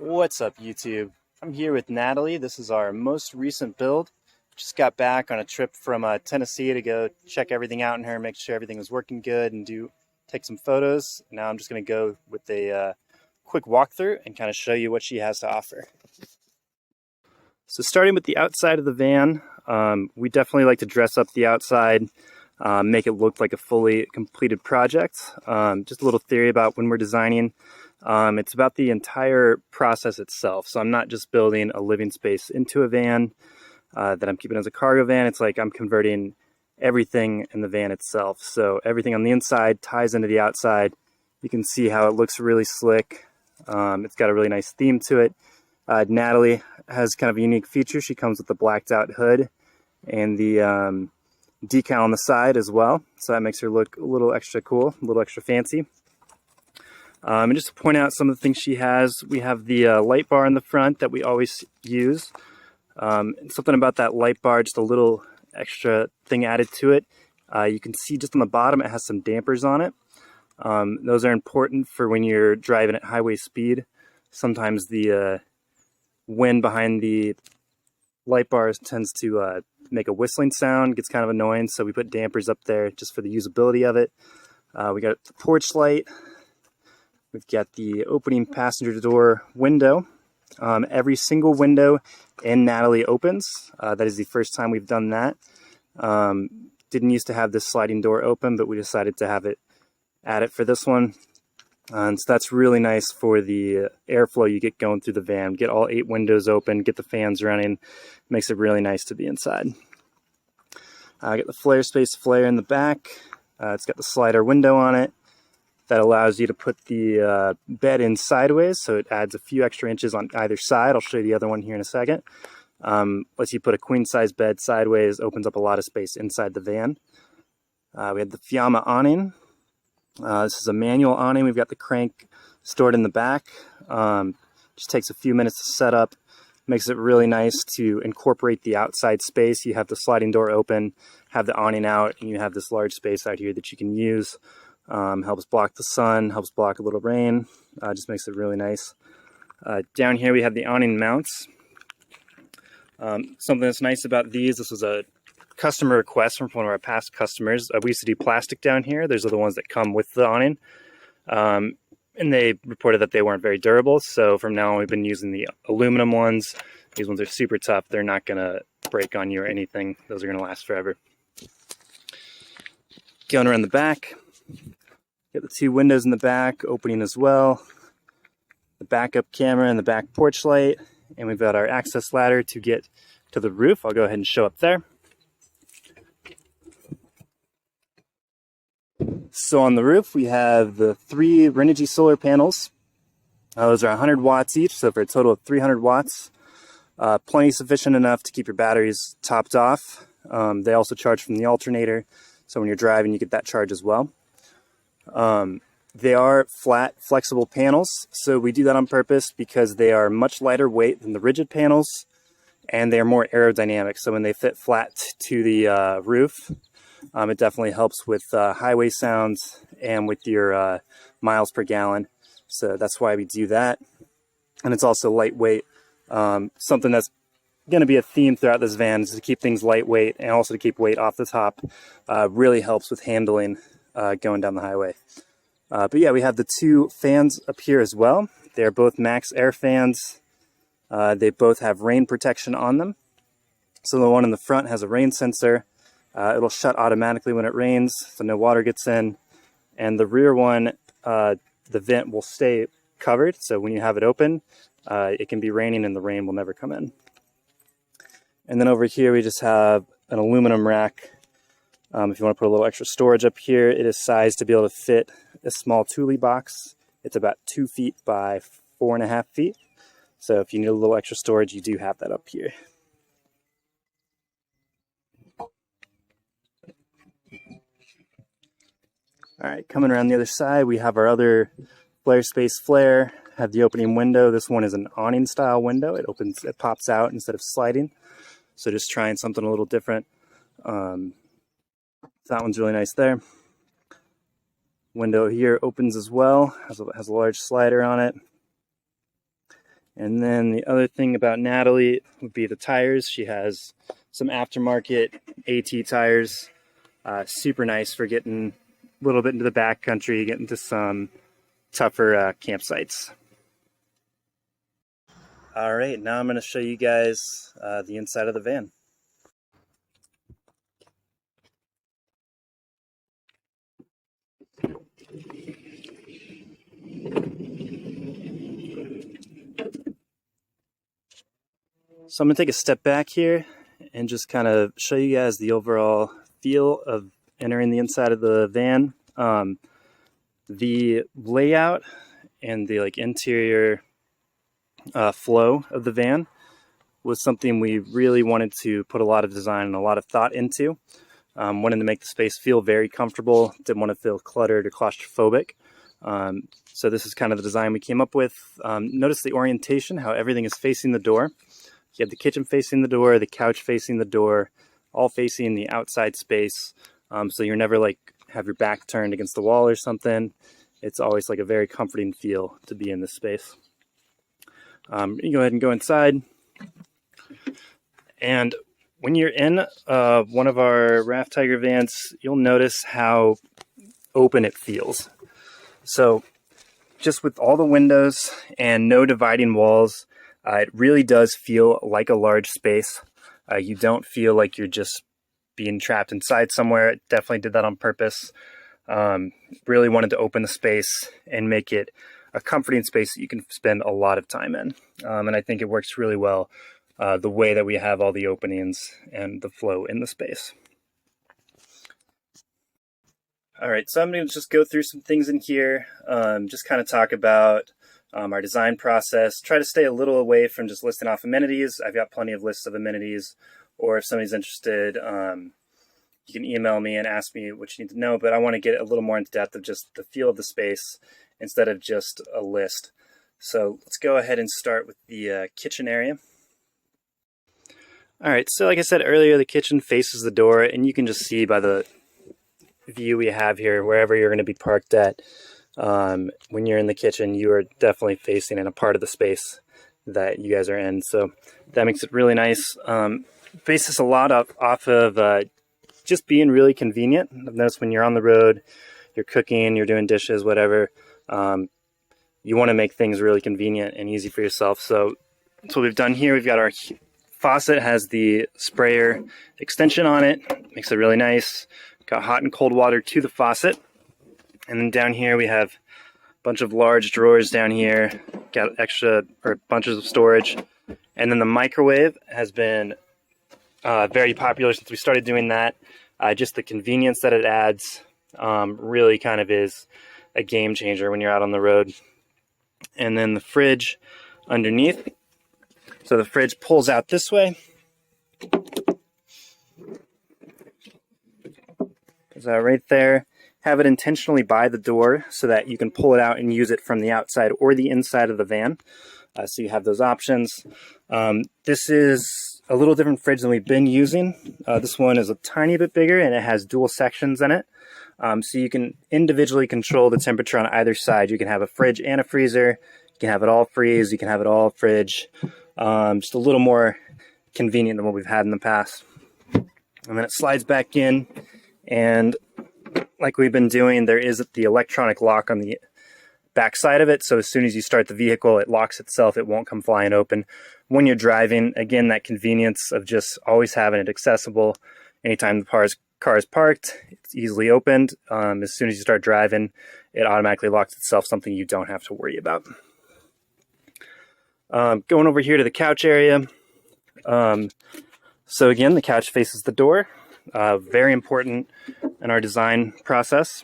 What's up, YouTube? I'm here with Natalie. This is our most recent build. Just got back on a trip from Tennessee to go check everything out in her, make sure everything was working good, and take some photos. Now I'm just going to go with a quick walkthrough and kind of show you what she has to offer. So starting with the outside of the van, we definitely like to dress up the outside, make it look like a fully completed project. Just a little theory about when we're designing. It's about the entire process itself. So I'm not just building a living space into a van that I'm keeping as a cargo van. It's like I'm converting everything in the van itself. So everything on the inside ties into the outside. You can see how it looks really slick. It's got a really nice theme to it. Natalie has kind of a unique feature. She comes with the blacked out hood and the decal on the side as well. So that makes her look a little extra cool, a little extra fancy. And just to point out some of the things she has, we have the light bar in the front that we always use. Something about that light bar, just a little extra thing added to it. You can see just on the bottom it has some dampers on it. Those are important for when you're driving at highway speed. Sometimes the wind behind the light bars tends to make a whistling sound, gets kind of annoying, so we put dampers up there just for the usability of it. We got the porch light. We've got the opening passenger door window. Every single window in Natalie opens. That is the first time we've done that. Didn't used to have this sliding door open, but we decided to have it add it for this one. And so that's really nice for the airflow you get going through the van. Get all 8 windows open, get the fans running. Makes it really nice to be inside. I got the flare space flare in the back. It's got the slider window on it. That allows you to put the bed in sideways, so it adds a few extra inches on either side. I'll show you the other one here in a second. Lets you put a queen-size bed sideways, opens up a lot of space inside the van. We have the Fiamma awning. This is a manual awning. We've got the crank stored in the back. Just takes a few minutes to set up. Makes it really nice to incorporate the outside space. You have the sliding door open, have the awning out, and you have this large space out here that you can use. Helps block the sun, helps block a little rain, just makes it really nice. Down here we have the awning mounts. Something that's nice about these, this was a customer request from one of our past customers. We used to do plastic down here. Those are the ones that come with the awning. And they reported that they weren't very durable, so from now on we've been using the aluminum ones. These ones are super tough. They're not going to break on you or anything. Those are going to last forever. Going around the back. Got the 2 windows in the back opening as well, the backup camera and the back porch light, and we've got our access ladder to get to the roof. I'll go ahead and show up there. So on the roof we have the 3 Renogy solar panels. Those are 100 watts each, so for a total of 300 watts. Plenty sufficient enough to keep your batteries topped off. They also charge from the alternator, so when you're driving you get that charge as well. They are flat, flexible panels, so we do that on purpose because they are much lighter weight than the rigid panels, and they are more aerodynamic. So when they fit flat to the roof, it definitely helps with highway sounds and with your miles per gallon. So that's why we do that. And it's also lightweight. Something that's going to be a theme throughout this van is to keep things lightweight and also to keep weight off the top. Really helps with handling going down the highway. But yeah, we have the 2 fans up here as well. They're both max air fans. They both have rain protection on them. So the one in the front has a rain sensor. It'll shut automatically when it rains, so no water gets in. And the rear one, the vent will stay covered, so when you have it open, it can be raining and the rain will never come in. And then over here we just have an aluminum rack. If you want to put a little extra storage up here, it is sized to be able to fit a small Thule box. It's about 2 feet by 4.5 feet. So if you need a little extra storage, you do have that up here. All right, coming around the other side, we have our other flare space flare. Have the opening window. This one is an awning style window. It opens, it pops out instead of sliding. So just trying something a little different. That one's really nice there. Window here opens as well, has a large slider on it. And then the other thing about Natalie would be the tires. She has some aftermarket AT tires. Super nice for getting a little bit into the backcountry, getting to some tougher campsites. All right, now I'm going to show you guys the inside of the van. So I'm going to take a step back here and just kind of show you guys the overall feel of entering the inside of the van. The layout and the interior flow of the van was something we really wanted to put a lot of design and a lot of thought into. Wanted to make the space feel very comfortable, didn't want to feel cluttered or claustrophobic. So this is kind of the design we came up with. Notice the orientation, how everything is facing the door. You have the kitchen facing the door, the couch facing the door, all facing the outside space. So you're never have your back turned against the wall or something. It's always a very comforting feel to be in this space. You can go ahead and go inside. And when you're in one of our Raft Tiger vans, you'll notice how open it feels. So just with all the windows and no dividing walls, it really does feel like a large space. You don't feel like you're just being trapped inside somewhere. It definitely did that on purpose. Really wanted to open the space and make it a comforting space that you can spend a lot of time in. And I think it works really well the way that we have all the openings and the flow in the space. All right, so I'm going to just go through some things in here, just kind of talk about our design process, try to stay a little away from just listing off amenities. I've got plenty of lists of amenities, or if somebody's interested, you can email me and ask me what you need to know, but I want to get a little more into depth of just the feel of the space instead of just a list. So let's go ahead and start with the kitchen area. All right, so like I said earlier, the kitchen faces the door, and you can just see by the view we have here, wherever you're going to be parked at, when you're in the kitchen, you are definitely facing in a part of the space that you guys are in. So that makes it really nice. Bases a lot off of just being really convenient. I've noticed when you're on the road, you're cooking, you're doing dishes, whatever, you want to make things really convenient and easy for yourself. So that's what we've done here. We've got our faucet, has the sprayer extension on it, makes it really nice. Got hot and cold water to the faucet. And then down here we have a bunch of large drawers down here, got extra or bunches of storage. And then the microwave has been very popular since we started doing that. Just the convenience that it adds really kind of is a game changer when you're out on the road. And then the fridge underneath. So the fridge pulls out this way. Right there. Have it intentionally by the door so that you can pull it out and use it from the outside or the inside of the van. So you have those options. This is a little different fridge than we've been using. This one is a tiny bit bigger and it has dual sections in it. So you can individually control the temperature on either side. You can have a fridge and a freezer. You can have it all freeze. You can have it all fridge. Just a little more convenient than what we've had in the past. And then it slides back in, and like we've been doing, there is the electronic lock on the back side of it. So as soon as you start the vehicle, it locks itself. It won't come flying open. When you're driving, again, that convenience of just always having it accessible. Anytime the car is parked, it's easily opened. As soon as you start driving, it automatically locks itself, something you don't have to worry about. Going over here to the couch area. So again, the couch faces the door. Very important in our design process.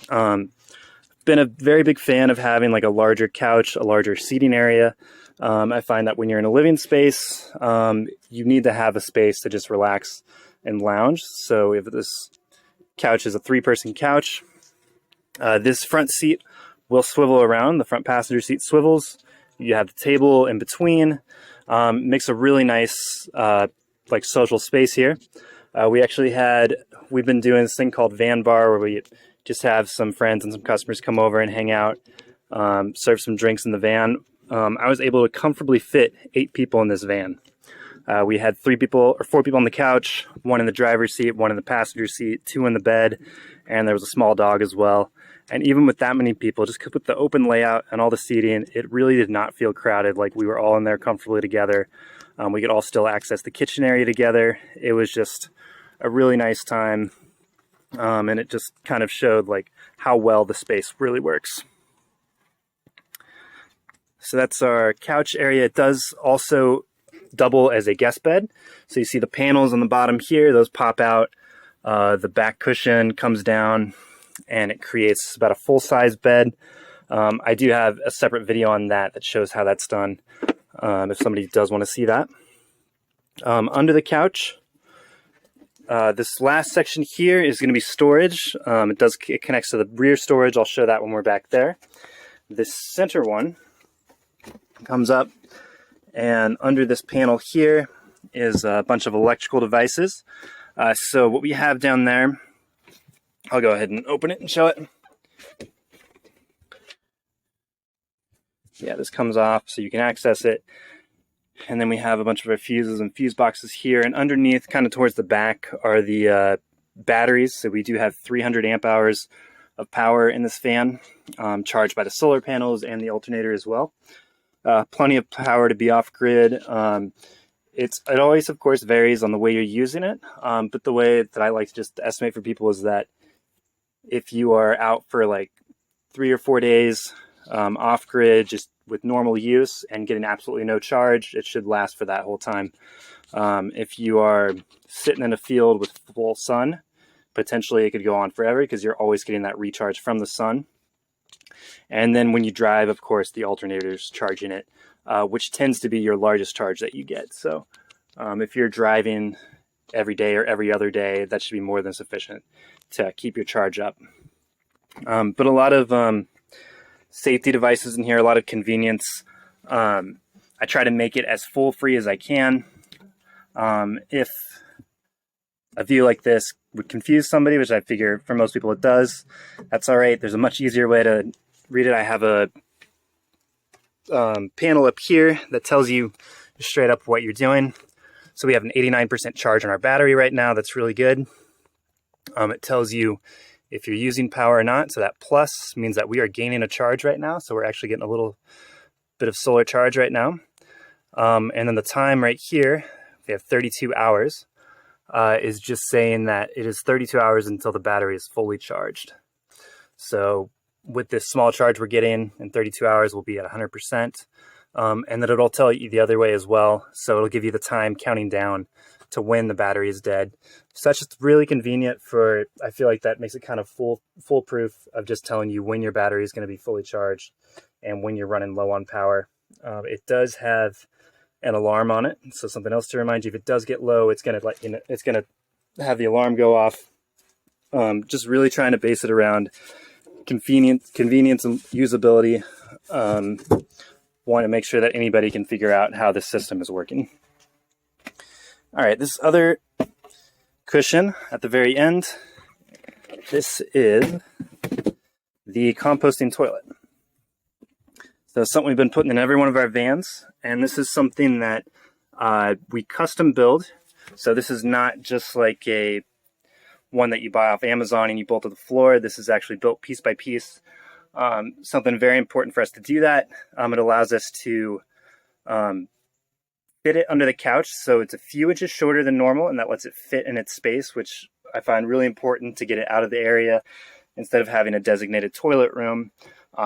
Been a very big fan of having a larger couch, a larger seating area. I find that when you're in a living space, you need to have a space to just relax and lounge. So if this couch is a 3-person couch, this front seat will swivel around. The front passenger seat swivels. You have the table in between. Makes a really nice social space here. We've been doing this thing called Van Bar, where we just have some friends and some customers come over and hang out, serve some drinks in the van. I was able to comfortably fit 8 people in this van. We had 4 people on the couch, 1 in the driver's seat, 1 in the passenger seat, 2 in the bed, and there was a small dog as well. And even with that many people, just with the open layout and all the seating, it really did not feel crowded. Like, we were all in there comfortably together. We could all still access the kitchen area together. It was just a really nice time, and it just kind of showed like how well the space really works. So that's our couch area. It does also double as a guest bed. So you see the panels on the bottom here, those pop out. The back cushion comes down and it creates about a full-size bed. I do have a separate video on that shows how that's done, if somebody does want to see that. Under the couch, this last section here is going to be storage. It connects to the rear storage. I'll show that when we're back there. This center one comes up, and under this panel here is a bunch of electrical devices. So what we have down there, I'll go ahead and open it and show it. Yeah, this comes off so you can access it. And then we have a bunch of our fuses and fuse boxes here. And underneath, kind of towards the back, are the batteries. So we do have 300 amp hours of power in this fan, charged by the solar panels and the alternator as well. Plenty of power to be off grid. It always, of course, varies on the way you're using it. But the way that I like to just estimate for people is that if you are out for like 3 or 4 days off grid, just with normal use and getting absolutely no charge, it should last for that whole time. If you are sitting in a field with full sun, potentially it could go on forever because you're always getting that recharge from the sun. And then when you drive, of course, the alternator's charging it, which tends to be your largest charge that you get. So if you're driving every day or every other day, that should be more than sufficient to keep your charge up. But a lot of safety devices in here, a lot of convenience. I try to make it as full free as I can. If a view like this would confuse somebody, which I figure for most people it does, that's all right. There's a much easier way to read it. I have a panel up here that tells you straight up what you're doing. So we have an 89% charge on our battery right now. That's really good. It tells you if you're using power or not. So that plus means that we are gaining a charge right now. So we're actually getting a little bit of solar charge right now. And then the time right here, we have 32 hours, is just saying that it is 32 hours until the battery is fully charged. So with this small charge we're getting in 32 hours, we'll be at 100%. And then it'll tell you the other way as well. So it'll give you the time counting down to when the battery is dead. So that's just really convenient for, I feel like that makes it kind of foolproof of just telling you when your battery is going to be fully charged and when you're running low on power. It does have an alarm on it. So something else to remind you, if it does get low, it's going to let you know, it's going to have the alarm go off. Just really trying to base it around convenience and usability. Want to make sure that anybody can figure out how this system is working. All right, this other cushion at the very end, this is the composting toilet. So something we've been putting in every one of our vans, and this is something that we custom build. So this is not just like a one that you buy off Amazon and you bolt to the floor. This is actually built piece by piece. Something very important for us to do that. It allows us to fit it under the couch, so it's a few inches shorter than normal, and that lets it fit in its space, which I find really important to get it out of the area instead of having a designated toilet room.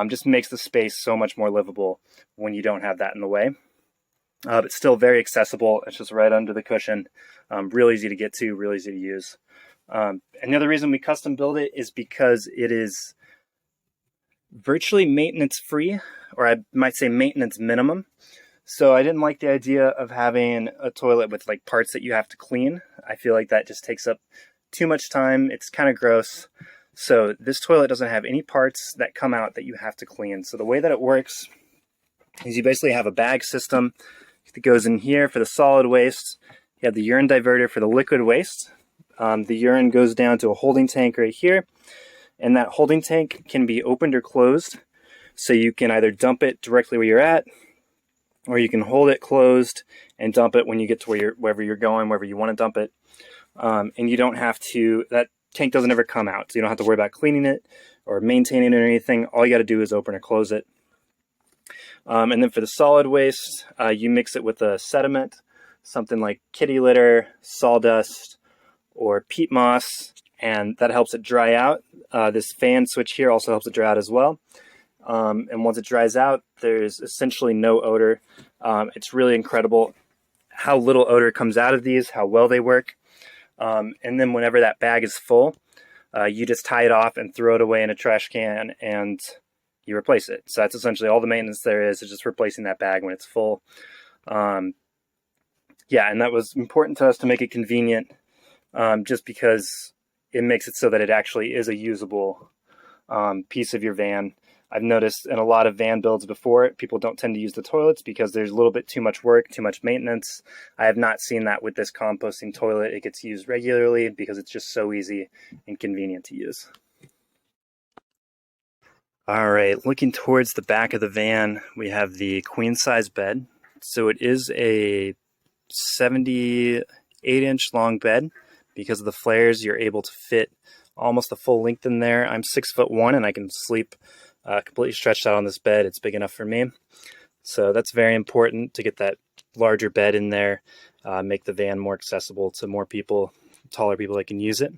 Just makes the space so much more livable when you don't have that in the way. But still very accessible. It's just right under the cushion. Real easy to get to, real easy to use. And the other reason we custom build it is because it is virtually maintenance free, or I might say maintenance minimum. So I didn't like the idea of having a toilet with like parts that you have to clean. I feel like that just takes up too much time. It's kind of gross. So this toilet doesn't have any parts that come out that you have to clean. So the way that it works is you basically have a bag system that goes in here for the solid waste. You have the urine diverter for the liquid waste. The urine goes down to a holding tank right here. And that holding tank can be opened or closed. So you can either dump it directly where you're at, or you can hold it closed and dump it when you get to wherever you're going, wherever you want to dump it. And you don't have to, that tank doesn't ever come out, so you don't have to worry about cleaning it or maintaining it or anything. All you got to do is open or close it. And then for the solid waste, you mix it with a sediment, something like kitty litter, sawdust, or peat moss, and that helps it dry out. This fan switch here also helps it dry out as well. And once it dries out, there's essentially no odor. It's really incredible how little odor comes out of these, how well they work. And then whenever that bag is full, you just tie it off and throw it away in a trash can, and you replace it. So that's essentially all the maintenance there is just replacing that bag when it's full. Yeah, and that was important to us to make it convenient, just because it makes it so that it actually is a usable piece of your van. I've noticed in a lot of van builds before, people don't tend to use the toilets because there's a little bit too much work, too much maintenance. I have not seen that with this composting toilet. It gets used regularly because it's just so easy and convenient to use. All right, looking towards the back of the van, we have the queen size bed. So it is a 78-inch long bed. Because of the flares, you're able to fit almost the full length in there. I'm 6'1" and I can sleep completely stretched out on this bed. It's big enough for me. So that's very important to get that larger bed in there, make the van more accessible to more people, taller people that can use it.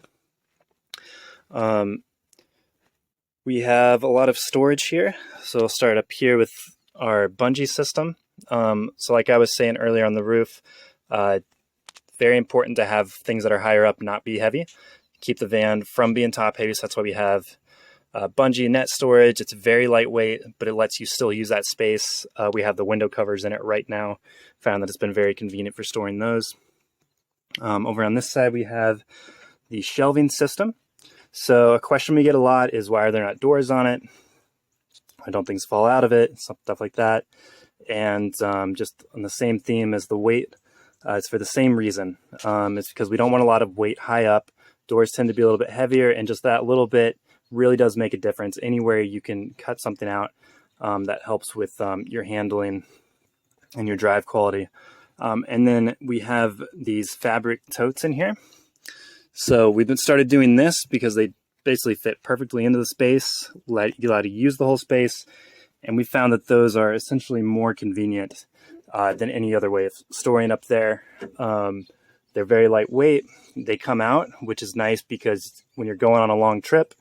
We have a lot of storage here. So we'll start up here with our bungee system. So like I was saying earlier on the roof, very important to have things that are higher up not be heavy. Keep the van from being top heavy, so that's why we have bungee net storage. It's very lightweight, but it lets you still use that space. We have the window covers in it right now. Found that it's been very convenient for storing those. Over on this side, we have the shelving system. So a question we get a lot is, why are there not doors on it? I don't things fall out of it, stuff like that. And just on the same theme as the weight, it's for the same reason. It's because we don't want a lot of weight high up. Doors tend to be a little bit heavier, and just that little bit really does make a difference. Anywhere you can cut something out, that helps with your handling and your drive quality. And then we have these fabric totes in here. So we've been started doing this because they basically fit perfectly into the space, let you to use the whole space. And we found that those are essentially more convenient than any other way of storing up there. They're very lightweight. They come out, which is nice because when you're going on a long trip,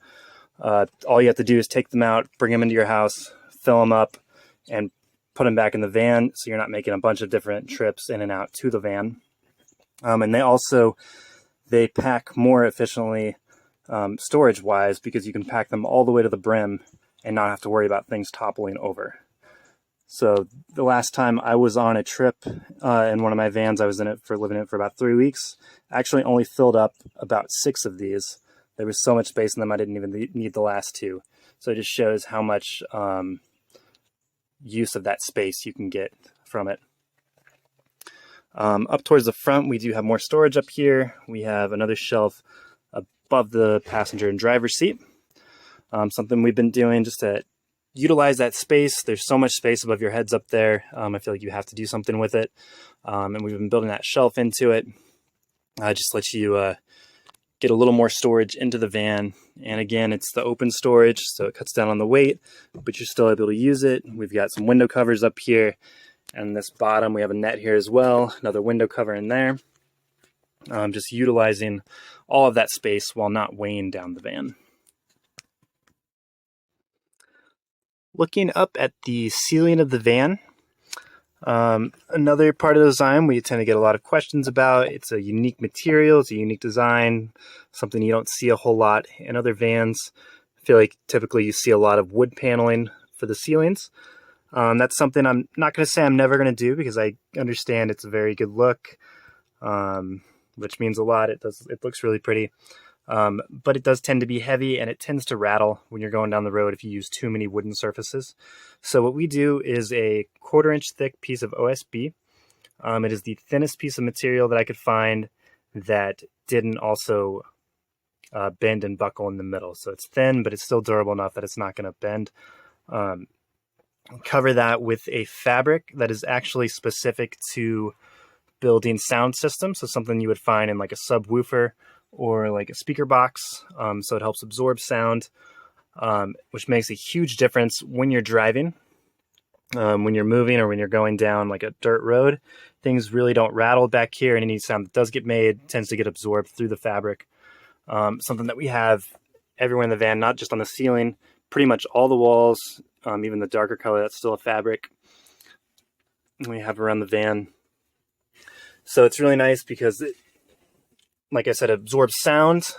all you have to do is take them out, bring them into your house, fill them up, and put them back in the van, so you're not making a bunch of different trips in and out to the van. And they pack more efficiently storage-wise, because you can pack them all the way to the brim and not have to worry about things toppling over. So the last time I was on a trip in one of my vans, I was living in it for about 3 weeks. I actually only filled up about 6 of these. There was so much space in them, I didn't even need the last 2. So it just shows how much use of that space you can get from it. Up towards the front, we do have more storage up here. We have another shelf above the passenger and driver seat. Something we've been doing just to utilize that space. There's so much space above your heads up there. I feel like you have to do something with it. And we've been building that shelf into it. Just lets you get a little more storage into the van. And again, it's the open storage, so it cuts down on the weight, but you're still able to use it. We've got some window covers up here. And this bottom, we have a net here as well. Another window cover in there. Just utilizing all of that space while not weighing down the van. Looking up at the ceiling of the van, another part of the design we tend to get a lot of questions about. It's a unique material, it's a unique design, something you don't see a whole lot in other vans. I feel like typically you see a lot of wood paneling for the ceilings. That's something I'm not going to say I'm never going to do, because I understand it's a very good look, which means a lot. It looks really pretty. But it does tend to be heavy, and it tends to rattle when you're going down the road if you use too many wooden surfaces. So what we do is a 1/4 inch thick piece of OSB. It is the thinnest piece of material that I could find that didn't also bend and buckle in the middle. So it's thin, but it's still durable enough that it's not going to bend. cover that with a fabric that is actually specific to building sound systems. So something you would find in like a subwoofer or like a speaker box. So it helps absorb sound, which makes a huge difference when you're driving. When you're moving or when you're going down like a dirt road, things really don't rattle back here, and any sound that does get made tends to get absorbed through the fabric. Something that we have everywhere in the van, not just on the ceiling, pretty much all the walls, even the darker color, that's still a fabric we have around the van. So it's really nice because it, like I said, absorbs sound.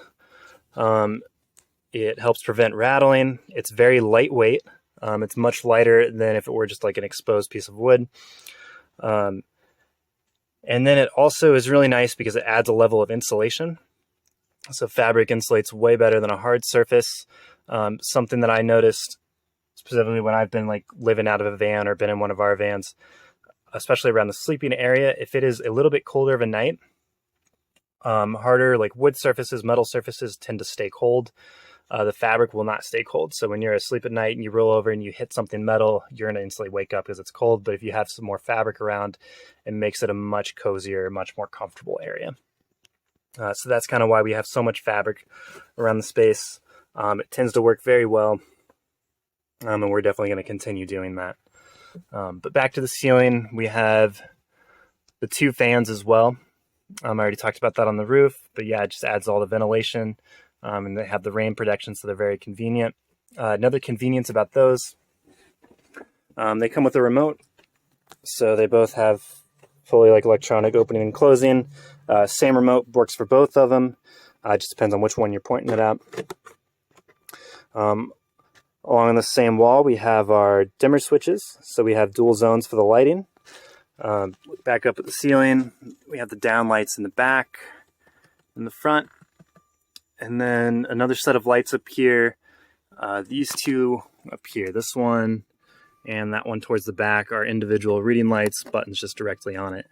It helps prevent rattling. It's very lightweight. It's much lighter than if it were just like an exposed piece of wood. And then it also is really nice because it adds a level of insulation. So fabric insulates way better than a hard surface. Something that I noticed specifically when I've been like living out of a van or been in one of our vans, especially around the sleeping area, if it is a little bit colder of a night, harder like wood surfaces, metal surfaces tend to stay cold. The fabric will not stay cold. So when you're asleep at night and you roll over and you hit something metal, you're going to instantly wake up because it's cold. But if you have some more fabric around, it makes it a much cozier, much more comfortable area. So that's kind of why we have so much fabric around the space. It tends to work very well. And we're definitely going to continue doing that. But back to the ceiling, we have the 2 fans as well. I already talked about that on the roof, but yeah, it just adds all the ventilation. And they have the rain protection, so they're very convenient. Another convenience about those, they come with a remote. So they both have fully like electronic opening and closing. Same remote works for both of them. It just depends on which one you're pointing it at. Along the same wall, we have our dimmer switches. So we have dual zones for the lighting. Back up at the ceiling, we have the down lights in the back and the front. And then another set of lights up here. These 2 up here, this one and that one towards the back, are individual reading lights, buttons just directly on it.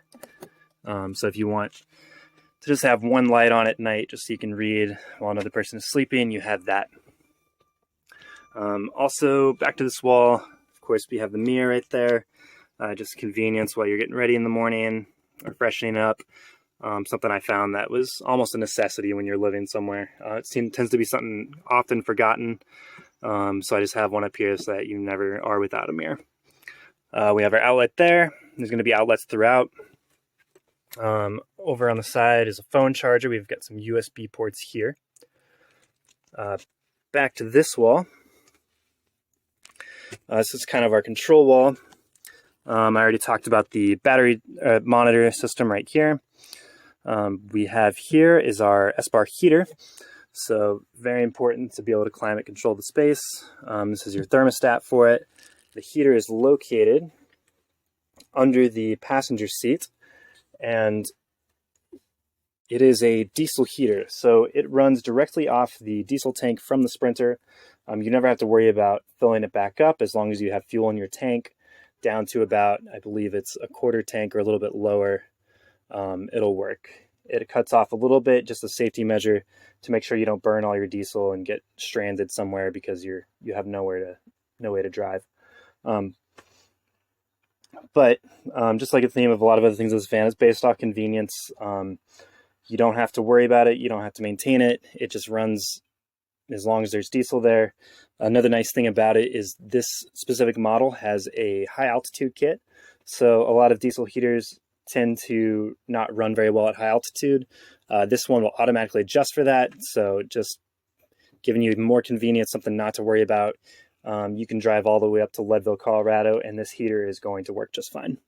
So if you want to just have one light on at night, just so you can read while another person is sleeping, you have that. Also, back to this wall, of course, we have the mirror right there. Just convenience while you're getting ready in the morning or freshening up. Something I found that was almost a necessity when you're living somewhere. It tends to be something often forgotten. So I just have one up here so that you never are without a mirror. We have our outlet there. There's going to be outlets throughout. Over on the side is a phone charger. We've got some USB ports here. Back to this wall. This is kind of our control wall. I already talked about the battery monitor system right here. We have here is our S-bar heater. So very important to be able to climate control the space. This is your thermostat for it. The heater is located under the passenger seat, and it is a diesel heater. So it runs directly off the diesel tank from the Sprinter. You never have to worry about filling it back up as long as you have fuel in your tank down to about, I believe it's a quarter tank or a little bit lower. It'll work. It cuts off a little bit, just a safety measure to make sure you don't burn all your diesel and get stranded somewhere because you have no way to drive. But just like the theme of a lot of other things in this van, is based off convenience. You don't have to worry about it. You don't have to maintain it. It just runs as long as there's diesel there. Another nice thing about it is this specific model has a high altitude kit. So a lot of diesel heaters tend to not run very well at high altitude. This one will automatically adjust for that. So just giving you more convenience, something not to worry about. You can drive all the way up to Leadville, Colorado, and this heater is going to work just fine.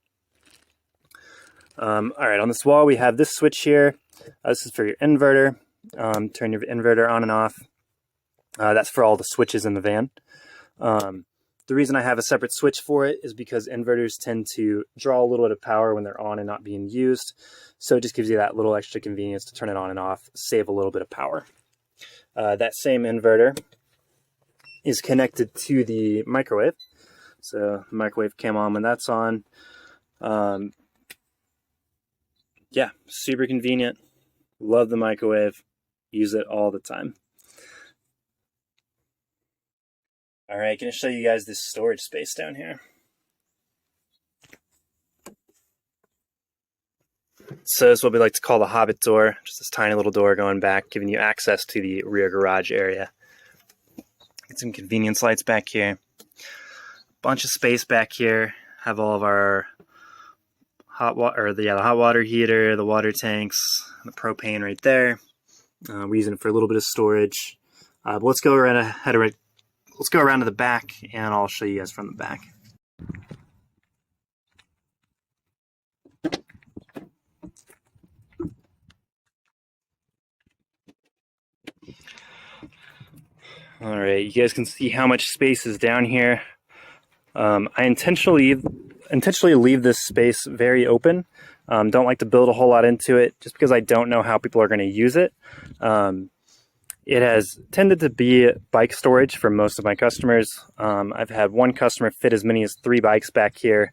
All right, on this wall, we have this switch here. This is for your inverter. Turn your inverter on and off. That's for all the switches in the van. The reason I have a separate switch for it is because inverters tend to draw a little bit of power when they're on and not being used. So it just gives you that little extra convenience to turn it on and off, save a little bit of power. That same inverter is connected to the microwave. So the microwave came on when that's on. Yeah, super convenient. Love the microwave. Use it all the time. All right, going to show you guys this storage space down here. So this is what we like to call the Hobbit door, just this tiny little door going back, giving you access to the rear garage area. Get some convenience lights back here. Bunch of space back here. Have all of our hot water, the hot water heater, the water tanks, the propane right there. We're using it for a little bit of storage. But let's go around to the back, and I'll show you guys from the back. All right, you guys can see how much space is down here. I intentionally leave this space very open. Don't like to build a whole lot into it just because I don't know how people are going to use it. It has tended to be bike storage for most of my customers. I've had one customer fit as many as 3 bikes back here.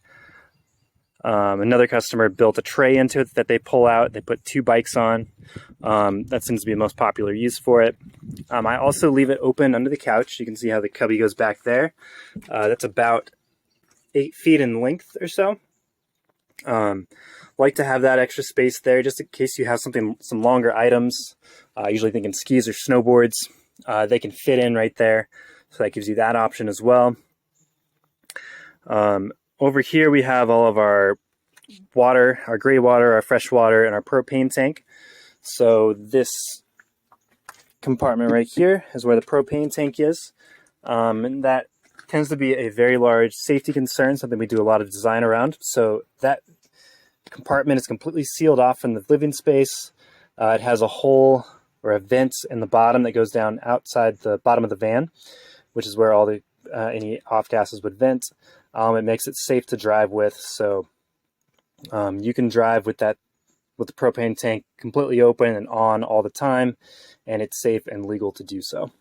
Another customer built a tray into it that they pull out. They put 2 bikes on. That seems to be the most popular use for it. I also leave it open under the couch. You can see how the cubby goes back there. That's about 8 feet in length or so. Like to have that extra space there just in case you have some longer items. Usually thinking skis or snowboards. They can fit in right there. So that gives you that option as well. Over here we have all of our water, our gray water, our fresh water, and our propane tank. So this compartment right here is where the propane tank is. And that tends to be a very large safety concern, something we do a lot of design around. So that compartment is completely sealed off from the living space. It has a hole or a vent in the bottom that goes down outside the bottom of the van, which is where all the any off gases would vent. It makes it safe to drive with, so you can drive with the propane tank completely open and on all the time, and it's safe and legal to do so.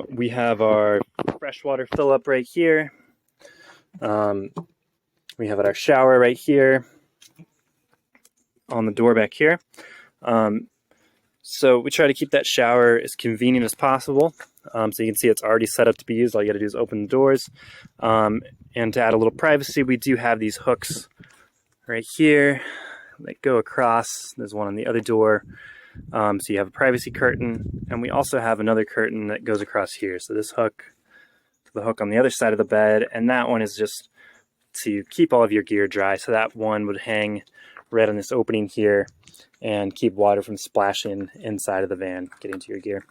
We have our freshwater fill up right here. We have our shower right here on the door back here. So we try to keep that shower as convenient as possible. So you can see it's already set up to be used. All you got to do is open the doors. And to add a little privacy, we do have these hooks right here that go across. There's one on the other door. So you have a privacy curtain. And we also have another curtain that goes across here. So this hook, the hook on the other side of the bed, and that one is just to keep all of your gear dry. So that one would hang right on this opening here and keep water from splashing inside of the van, getting to your gear.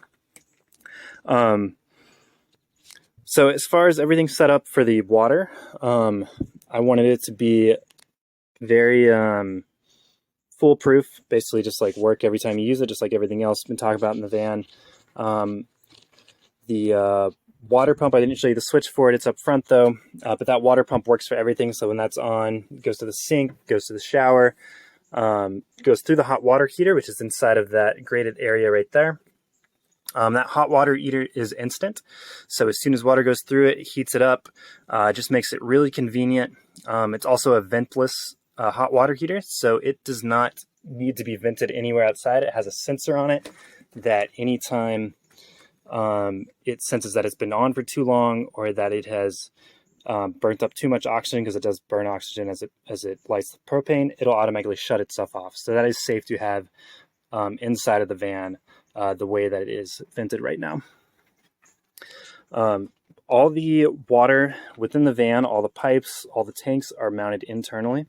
So as far as everything set up for the water, I wanted it to be very foolproof, basically just like work every time you use it, just like everything else been talked about in the van. The water pump, I didn't show you the switch for it, it's up front though, but that water pump works for everything. So when that's on, it goes to the sink, goes to the shower, goes through the hot water heater, which is inside of that grated area right there. That hot water heater is instant. So as soon as water goes through it, it heats it up, just makes it really convenient. It's also a ventless hot water heater, so it does not need to be vented anywhere outside. It has a sensor on it that anytime it senses that it's been on for too long or that it has burnt up too much oxygen, because it does burn oxygen as it lights the propane, it'll automatically shut itself off. So that is safe to have inside of the van the way that it is vented right now. All the water within the van, all the pipes, all the tanks are mounted internally.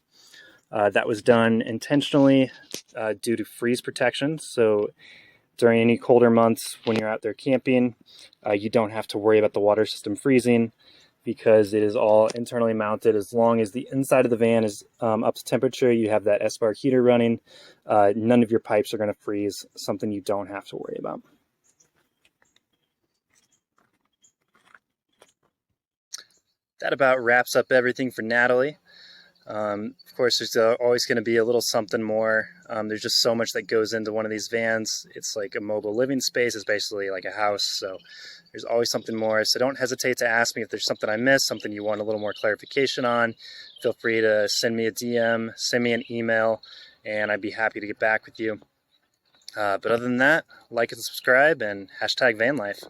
That was done intentionally due to freeze protection. So during any colder months when you're out there camping, you don't have to worry about the water system freezing because it is all internally mounted. As long as the inside of the van is up to temperature, you have that S-bar heater running, none of your pipes are going to freeze, something you don't have to worry about. That about wraps up everything for Natalie. Of course, there's always going to be a little something more. There's just so much that goes into one of these vans. It's like a mobile living space. It's basically like a house. So there's always something more. So don't hesitate to ask me if there's something I missed, something you want a little more clarification on. Feel free to send me a DM, send me an email, and I'd be happy to get back with you. But other than that, like and subscribe and #vanlife.